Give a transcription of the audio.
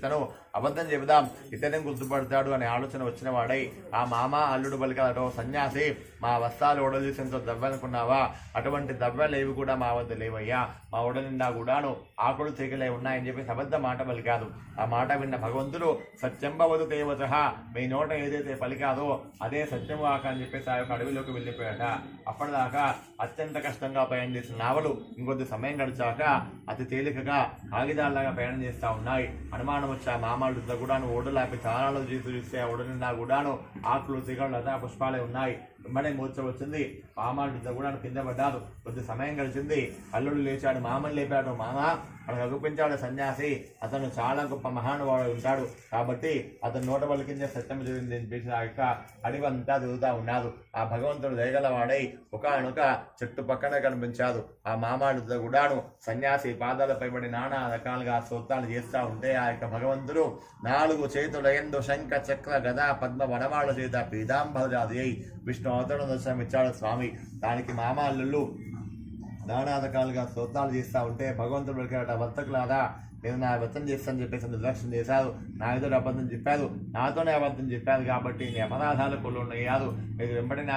ఇతను అబద్ధం చెబుదాం, ఇతనే గుర్తుపడతాడు అనే ఆలోచన వచ్చిన వాడై ఆ మామ అల్లుడు పలికాడో, సన్యాసి మా వస్త్రాలు ఓడదీసేంతో దవ్వనుకున్నావా? అటువంటి దవ్వలు ఏవి కూడా మా వద్ద లేవయ్యా, మా ఓడ నిండా కూడాను ఆకులు తీగలే ఉన్నాయని చెప్పి అబద్ధ మాట పలికాదు. ఆ మాట విన్న భగవంతుడు సత్యంబవదు దేవత, మీ నోట ఏదైతే పలికాదో అదే సత్యం వాక అని చెప్పేసి ఆ యొక్క అడవిలోకి వెళ్ళిపోయాట. అప్పటిదాకా అత్యంత కష్టంగా ప్రయాణం చేసిన నావలు ఇంకొద్ది సమయం గడిచాక అతి తేలికగా కాగితాల్లాగా ప్రయాణం చేస్తూ ఉన్నాయి. అనుమానం వచ్చి ఆ మామూలు కూడాను ఓడలాపి చాలాలు చూస్తే ఓడ నిండా కూడాను ఆకులు తీగలు లతా పుష్పాలే ఉన్నాయి. వెంబడే మూర్చ వచ్చింది. మామూలు కూడా కింద పడ్డారు. కొద్ది సమయం గడిచింది. అల్లుడు లేచాడు, మామని లేపాడు. మామ మనకు అగుపించాడు సన్యాసి, అతను చాలా గొప్ప మహానుభావుడు ఉంటాడు కాబట్టి అతను నోట పలికించే సత్యం జరిగింది అని చెప్పి ఆ యొక్క అడవి అంతా తిరుగుతూ ఉన్నారు. ఆ భగవంతుడు దయగలవాడై ఒకనొక చెట్టు పక్కన కనిపించాడు. ఆ మామాడు కూడాను సన్యాసి పాదాలపై పడి నానా రకాలుగా స్తోత్రాలు చేస్తూ ఉంటే ఆ యొక్క భగవంతుడు 4 చేతులయందు శంఖ చక్ర గదా పద్మ వనమాల చేత పీతాంబరాది అయి విష్ణు అవతరణ దర్శనం ఇచ్చాడు స్వామి. దానికి మామాళ్ళు నానా రకాలుగా స్తోత్రాలు చేస్తూ ఉంటే భగవంతుడు వెళ్తాడట, వర్తకులారా నేను నా అబద్ధం చేస్తానని చెప్పేసి నిర్లక్ష్యం చేశారు. నా ఎదురు అబద్ధం చెప్పారు, నాతోనే అబద్ధం చెప్పారు కాబట్టి నీ అపరాధాలు కొలున్నాయారు. మీరు వెంబడి నా